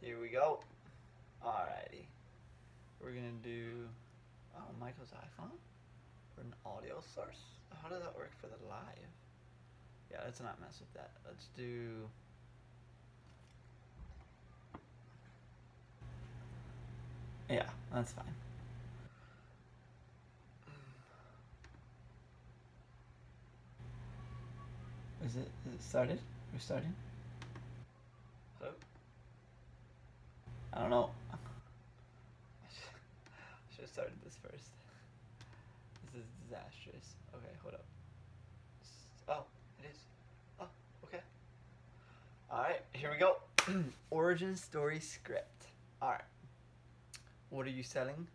Here we go. Alrighty. We're gonna do Michael's iPhone for an audio source. How does that work for the live? Yeah, let's not mess with that. Let's do. Yeah, that's fine. Is it started? We're starting? Hello? I don't know. I should have started this first. This is disastrous. Okay, hold up. Oh, it is. Oh, okay. Alright, here we go. Origin story script. Alright. What are you selling?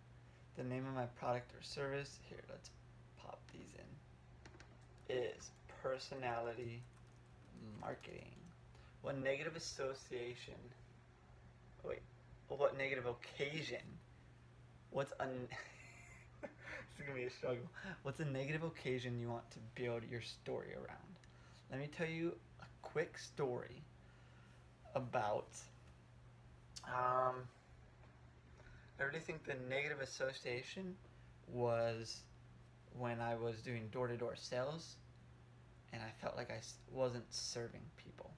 The name of my product or service. Here, let's pop these in. Is personality marketing. What negative association? Wait. What negative occasion? What's a this is gonna be a struggle. What's a negative occasion you want to build your story around? Let me tell you a quick story about I really think the negative association was when I was doing door-to-door sales and I felt like I wasn't serving people.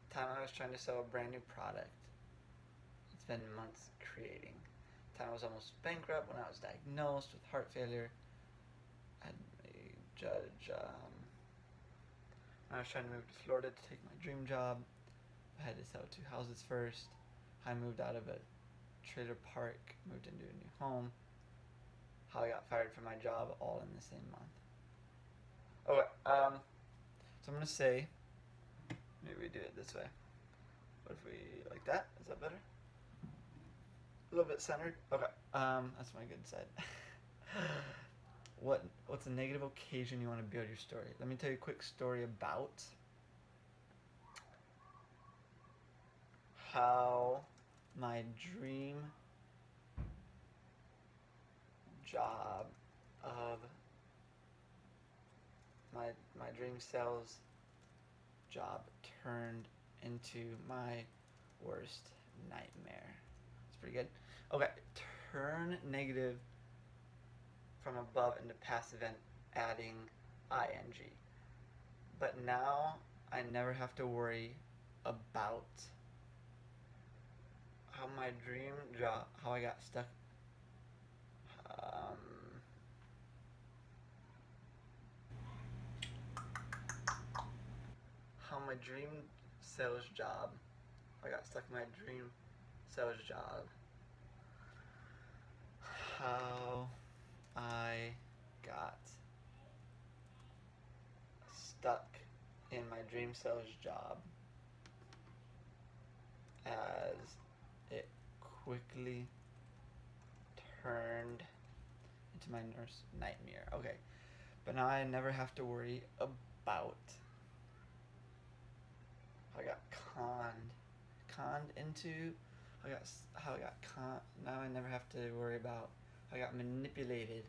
Time I was trying to sell a brand new product. It's been months creating. Time I was almost bankrupt when I was diagnosed with heart failure. I had a judge. When I was trying to move to Florida to take my dream job, I had to sell 2 houses first. I moved out of a trailer park, moved into a new home. How I got fired from my job all in the same month. Okay, so I'm gonna say, maybe we do it this way. What if we, like that? Is that better? A little bit centered? Okay, that's my good side. What's a negative occasion you want to build your story? Let me tell you a quick story about how my dream job of my dream sales job turned into my worst nightmare. It's pretty good. Okay, turn negative from above into past event, adding ing. But now I never have to worry about how my dream job, how I got stuck. How my dream sales job, I got stuck in my dream sales job. How I got stuck in my dream sales job as it quickly turned into my nurse nightmare. Okay, but now I never have to worry about how I got conned into. How I got conned. Now I never have to worry about how I got manipulated.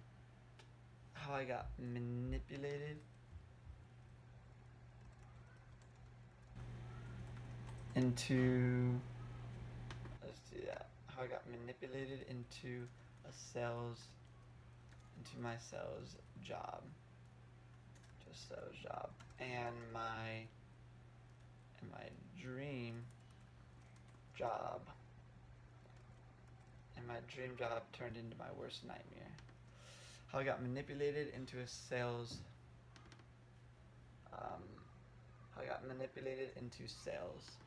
How I got manipulated into. Let's do that. How I got manipulated into my sales job. Just sales job. And my dream job. And my dream job turned into my worst nightmare. How I got manipulated into a sales. How I got manipulated into sales.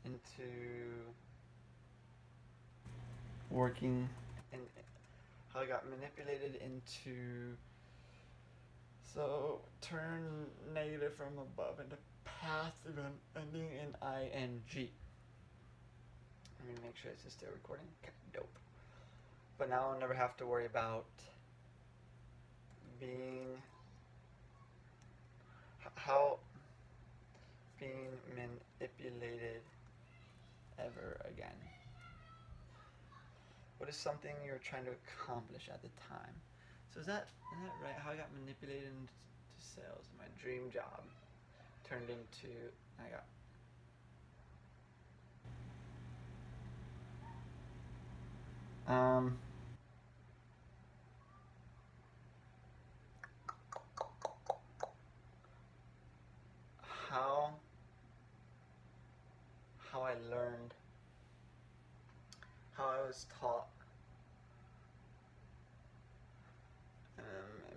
Into working. And how I got manipulated into. So turn negative from above into past event ending in ing. Let me make sure it's just still recording. Okay, dope. But now I'll never have to worry about being manipulated ever again. What is something you were trying to accomplish at the time? So is that right? How I got manipulated into sales, my dream job turned into Um, how I learned, how I was taught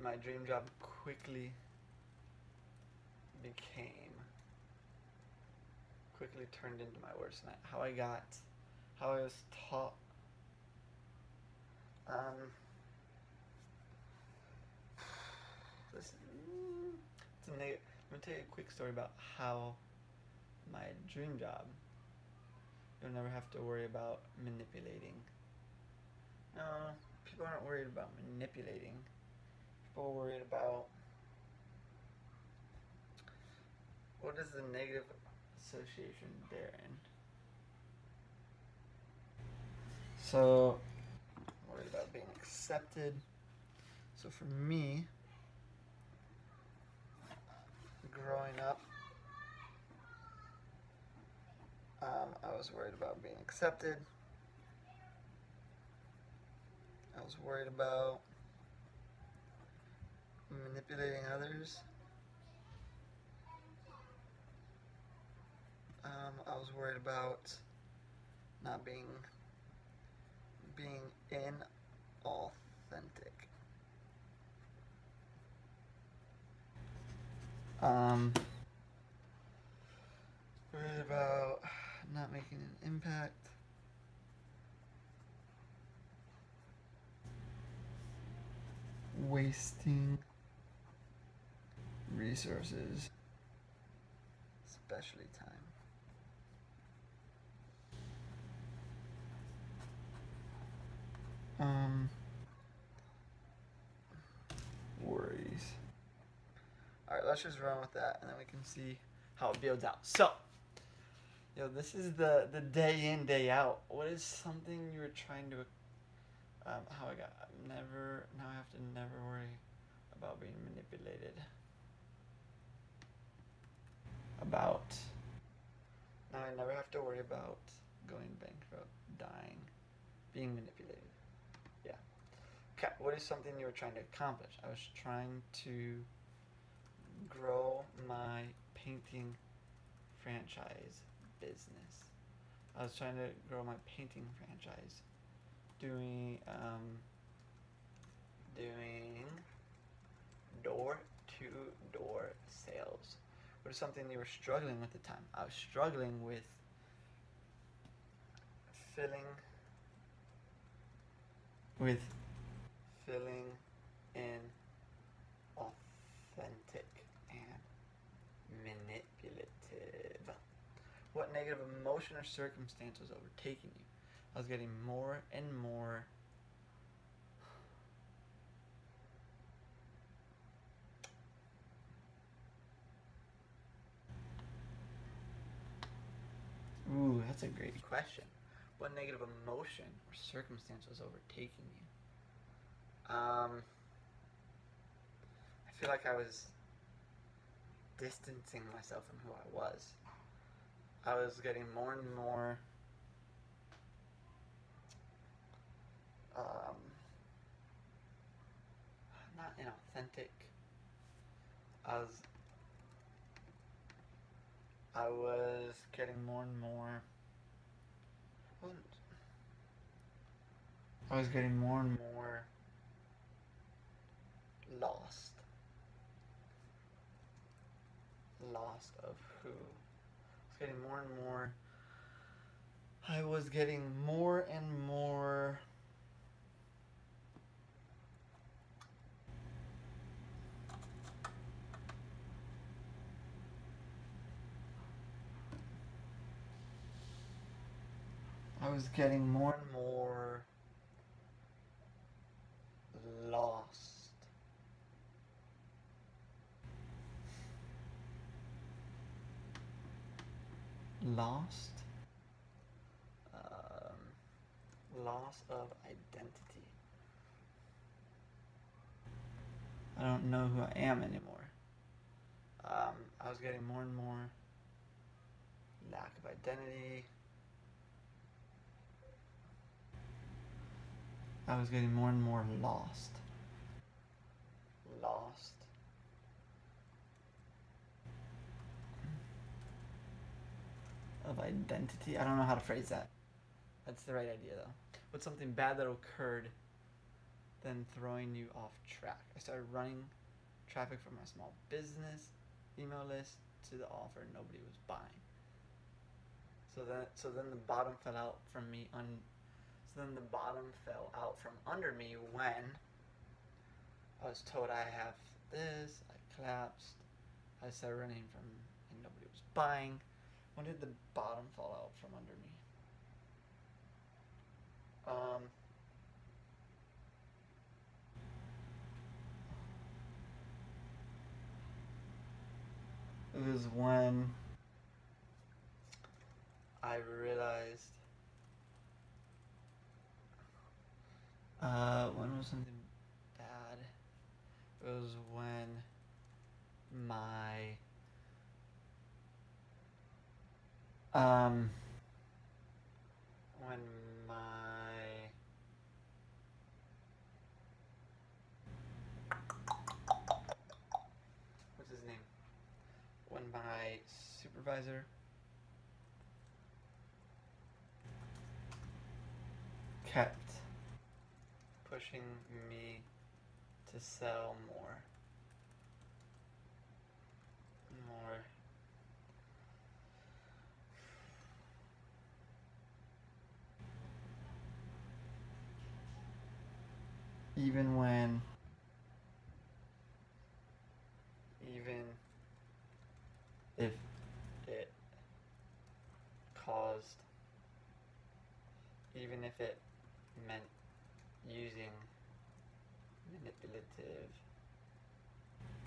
my dream job became quickly turned into my worst night. How I was taught. Um, listen, let me tell you a quick story about how my dream job. You'll never have to worry about manipulating. No, people aren't worried about manipulating. People are worried about what is the negative association therein. So, worried about being accepted. So for me, growing up, I was worried about being accepted. I was worried about manipulating others. I was worried about not being inauthentic. Worried about not making an impact. Wasting resources, especially time. Worries. Alright, let's just run with that and then we can see how it builds out. So, this is the day in, day out. What is something you were trying to, now I have to never worry about being manipulated. Now I never have to worry about going bankrupt, dying, being manipulated. Yeah. Okay, what is something you were trying to accomplish? I was trying to grow my painting franchise business. I was trying to grow my painting franchise, doing door-to-door sales. What is something you were struggling with at the time? I was struggling with filling in authentic and manipulative. What negative emotion or circumstance was overtaking you? I was getting more and more Ooh, that's a great question. What negative emotion or circumstance was overtaking you? I feel like I was distancing myself from who I was. I was getting more and more not inauthentic. I was getting more and more I was getting more and more lost. Lost of who? I was getting more and more I was getting more and more lost. Lost? Loss of identity. I don't know who I am anymore. I was getting more and more lack of identity. I was getting more and more lost. Lost. Of identity. I don't know how to phrase that. That's the right idea though. What's something bad that occurred then throwing you off track? I started running traffic from my small business email list to the offer nobody was buying. So then the bottom fell out from me under me when I was told I have this, I collapsed, I started running from and nobody was buying. When did the bottom fall out from under me? It was when I realized when was something bad? It was when my when my what's his name? When my supervisor kept pushing me to sell more. Even if it caused, even if it meant using manipulative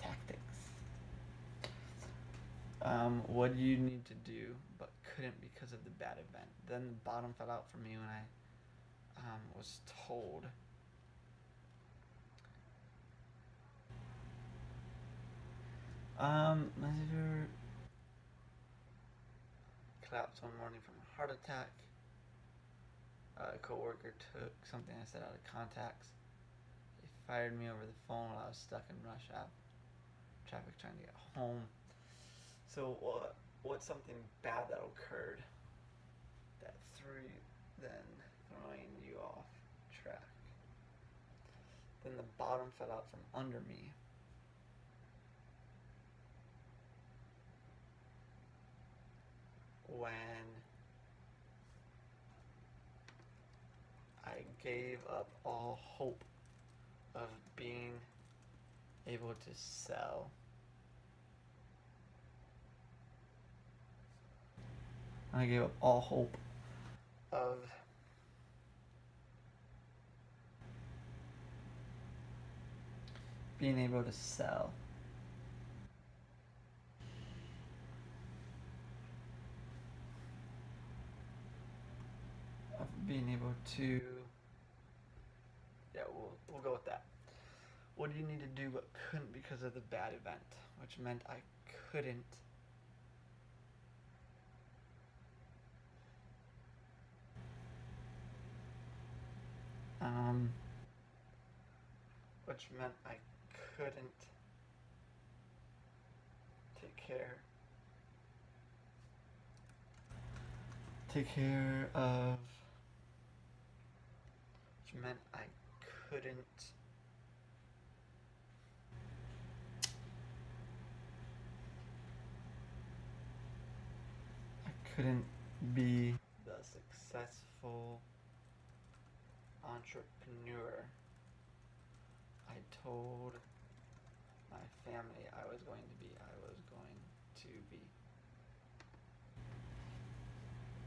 tactics. What do you need to do but couldn't because of the bad event? Then the bottom fell out for me when I was told my sister collapsed one morning from a heart attack. A coworker took something I said out of context. He fired me over the phone while I was stuck in rush hour traffic trying to get home. So what's something bad that occurred that throwing you off track? Then the bottom fell out from under me. When I gave up all hope of being able to sell. I gave up all hope of being able to sell. Of being able to, yeah, we'll go with that. What do you need to do but couldn't because of the bad event? Which meant I couldn't which meant I couldn't take care of, which meant I couldn't be the successful entrepreneur I told my family I was going to be.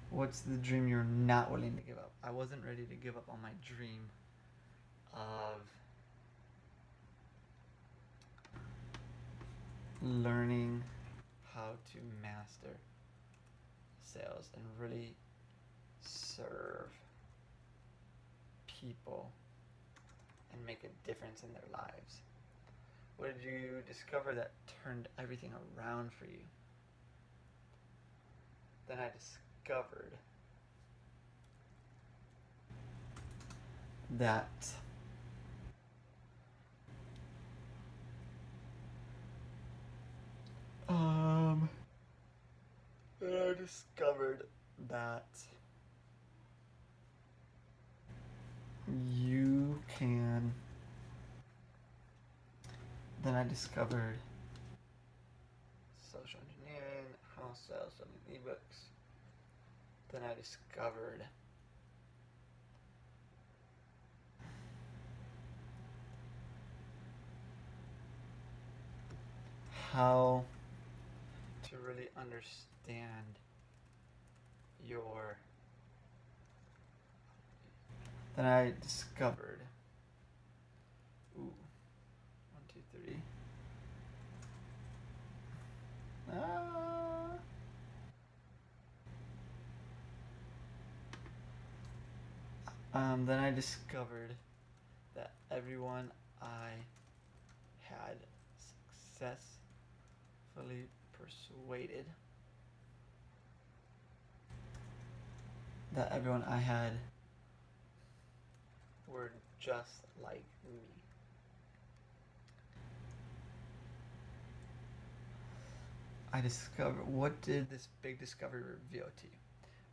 What's the dream you're not willing to give up? I wasn't ready to give up on my dream of learning how to master sales and really serve people and make a difference in their lives. What did you discover that turned everything around for you? Then I discovered that I discovered that you can. Then I discovered social engineering, house sales, selling ebooks. Then I discovered how to really understand your. Then I discovered. Ooh. 1, 2, 3. Then I discovered that everyone I had successfully persuaded, that everyone I had were just like me. I discovered, what did this big discovery reveal to you?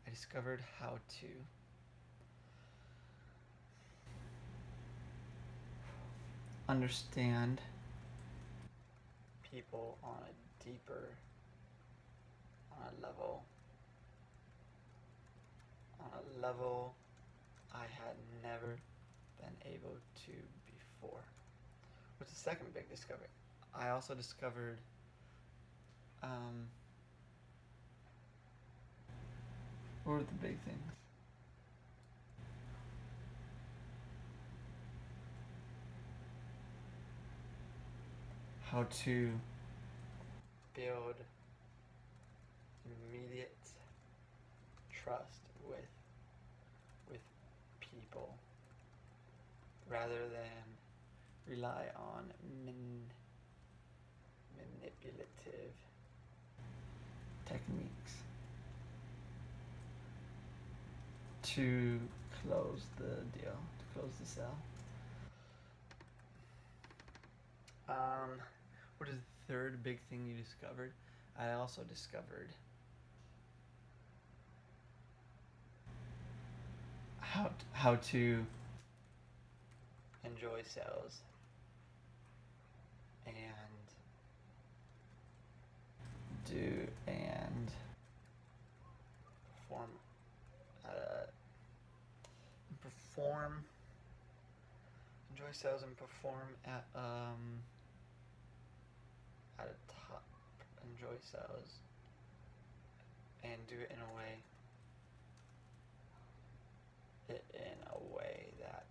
I discovered how to understand people on a deeper, on a level I had never been able to before. What's the second big discovery? I also discovered what were the big things? How to build immediate trust with people rather than rely on manipulative techniques to close the deal, to close the sale. What is the third big thing you discovered? I also discovered how to enjoy sales and enjoy sales and perform at a top, enjoy sales and do it in a way that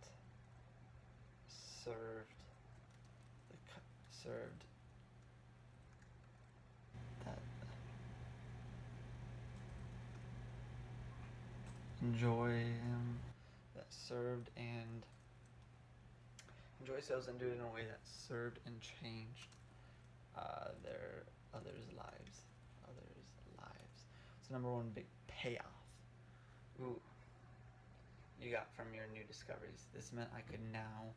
served that enjoy sales and do it in a way that served and changed their others' lives. It's number one big payoff. Ooh, you got from your new discoveries. This meant I could now.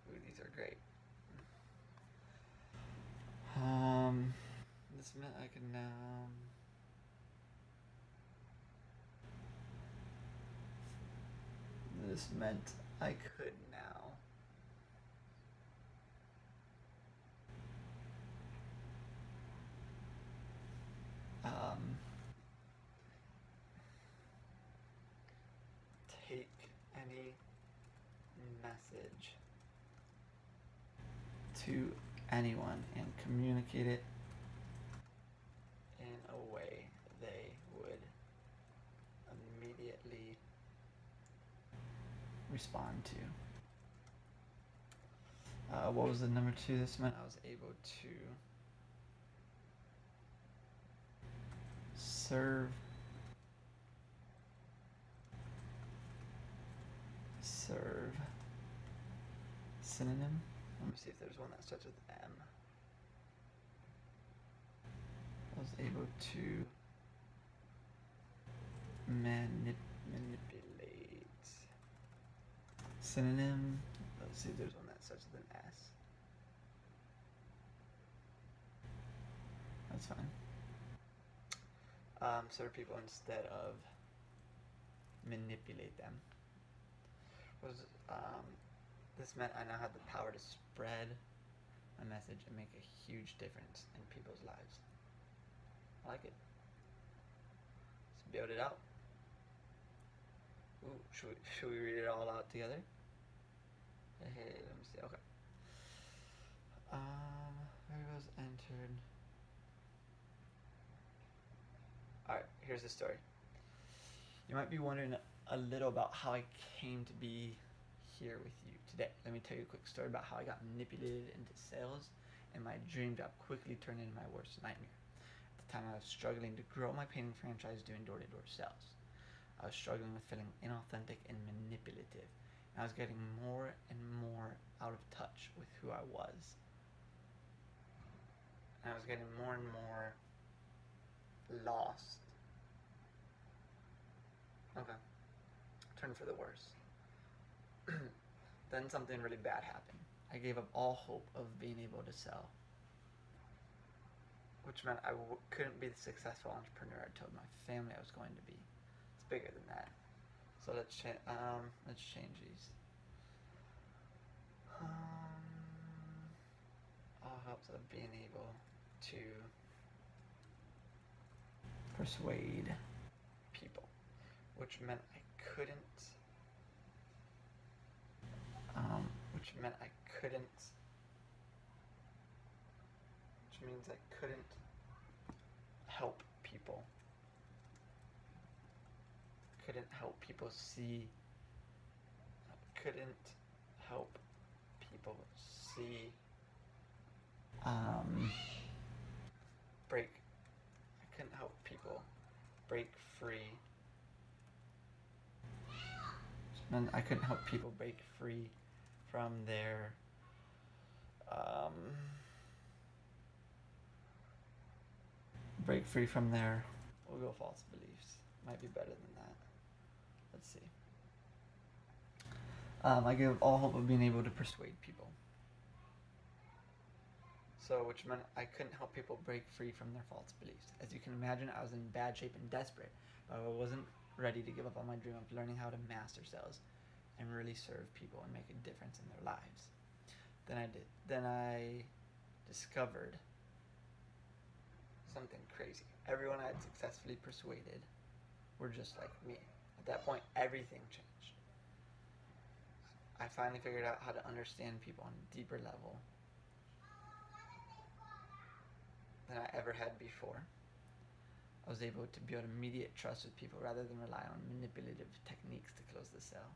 Ooh, these are great. This meant I could now. This meant I could now. Take any message to anyone and communicate it in a way they would immediately respond to. What was the number 2? This meant I was able to serve synonym. Let me see if there's one that starts with M. I was able to Manipulate. Synonym. Let's see if there's one that starts with an S. That's fine. Serve people instead of manipulate them. This meant I now had the power to spread my message and make a huge difference in people's lives. I like it. Let's build it out. Ooh, should we read it all out together? Hey, let me see. Okay. Variables entered. Alright, here's the story. You might be wondering a little about how I came to be here with you today. Let me tell you a quick story about how I got manipulated into sales and my dream job quickly turned into my worst nightmare. At the time I was struggling to grow my painting franchise doing door-to-door sales. I was struggling with feeling inauthentic and manipulative. And I was getting more and more out of touch with who I was. And I was getting more and more lost. Okay. Turned for the worse. Then something really bad happened. I gave up all hope of being able to sell, which meant I couldn't be the successful entrepreneur I told my family I was going to be. It's bigger than that. So let's change these. All hopes of being able to persuade people, which meant I couldn't. Which means I couldn't help people. Couldn't help people see. Couldn't help people see. I couldn't help people break free. And I couldn't help people break free from their we'll go false beliefs. Might be better than that. Let's see. I gave all hope of being able to persuade people. So, which meant I couldn't help people break free from their false beliefs. As you can imagine, I was in bad shape and desperate, but I wasn't ready to give up on my dream of learning how to master sales and really serve people and make a difference in their lives. Then I discovered something crazy. Everyone I had successfully persuaded were just like me. At that point, everything changed. I finally figured out how to understand people on a deeper level than I ever had before. I was able to build immediate trust with people rather than rely on manipulative techniques to close the sale.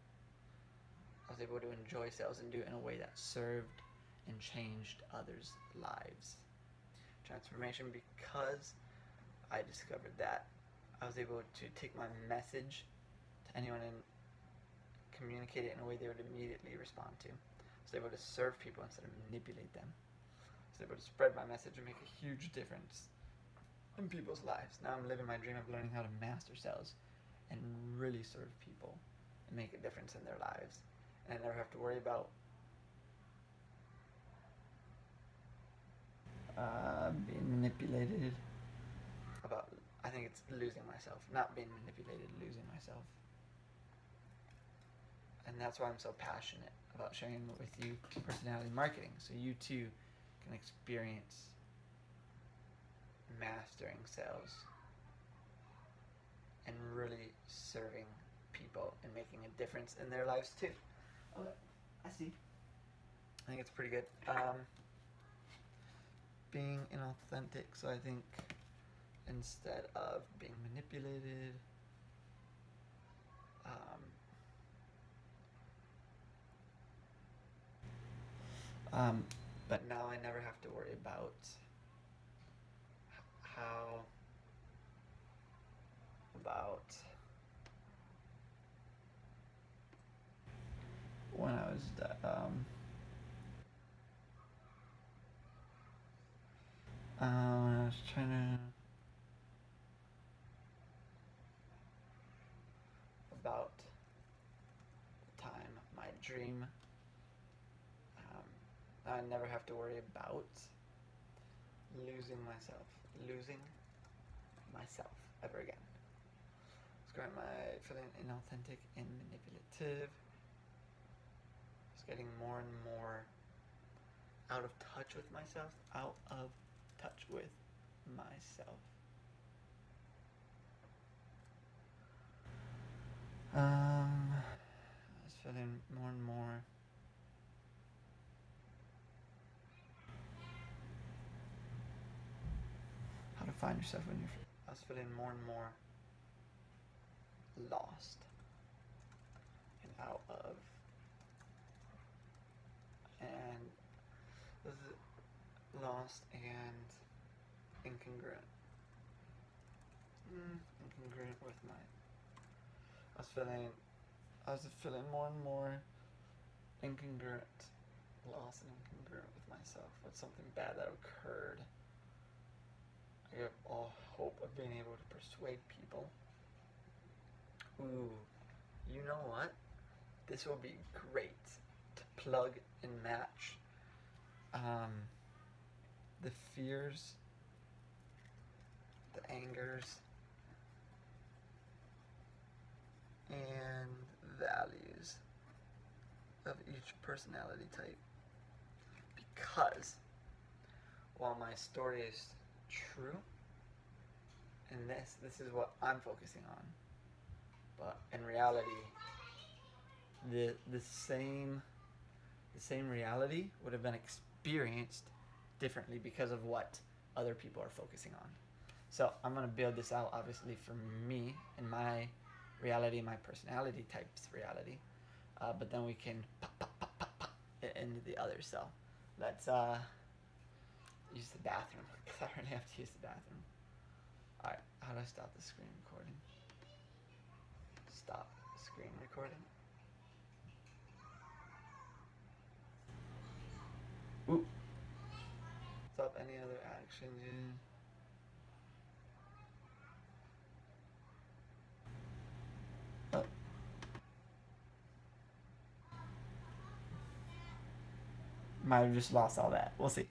I was able to enjoy sales and do it in a way that served and changed others' lives. Transformation, because I discovered that, I was able to take my message to anyone and communicate it in a way they would immediately respond to. I was able to serve people instead of manipulate them. I was able to spread my message and make a huge difference in people's lives. Now I'm living my dream of learning how to master sales and really serve people and make a difference in their lives. And I never have to worry about being manipulated. I think it's losing myself, not being manipulated, losing myself. And that's why I'm so passionate about sharing with you personality marketing, so you too can experience mastering sales and really serving people and making a difference in their lives too. Okay, I see. I think it's pretty good. Being inauthentic, so I think instead of being manipulated, but now I never have to worry about when I was when I was trying to stream. I never have to worry about losing myself ever again. Describe my feeling inauthentic and manipulative. Just getting more and more out of touch with myself. I was feeling more and more how to find yourself when you're. I was feeling more and more lost and out of, and this is lost and incongruent. Incongruent with my. I was feeling more and more incongruent, lost and incongruent with myself, with something bad that occurred. I have all hope of being able to persuade people. Ooh, you know what? This will be great to plug and match the fears, the angers, and values of each personality type. Because while my story is true, and this is what I'm focusing on, but in reality, the same reality would have been experienced differently because of what other people are focusing on. So I'm gonna build this out obviously for me and my reality, my personality type's reality, but then we can pop it into the other. So let's use the bathroom because I already have to use the bathroom. All right, how do I stop the screen recording? Stop screen recording. Ooh. Stop any other action. Oh. Might have just lost all that. We'll see.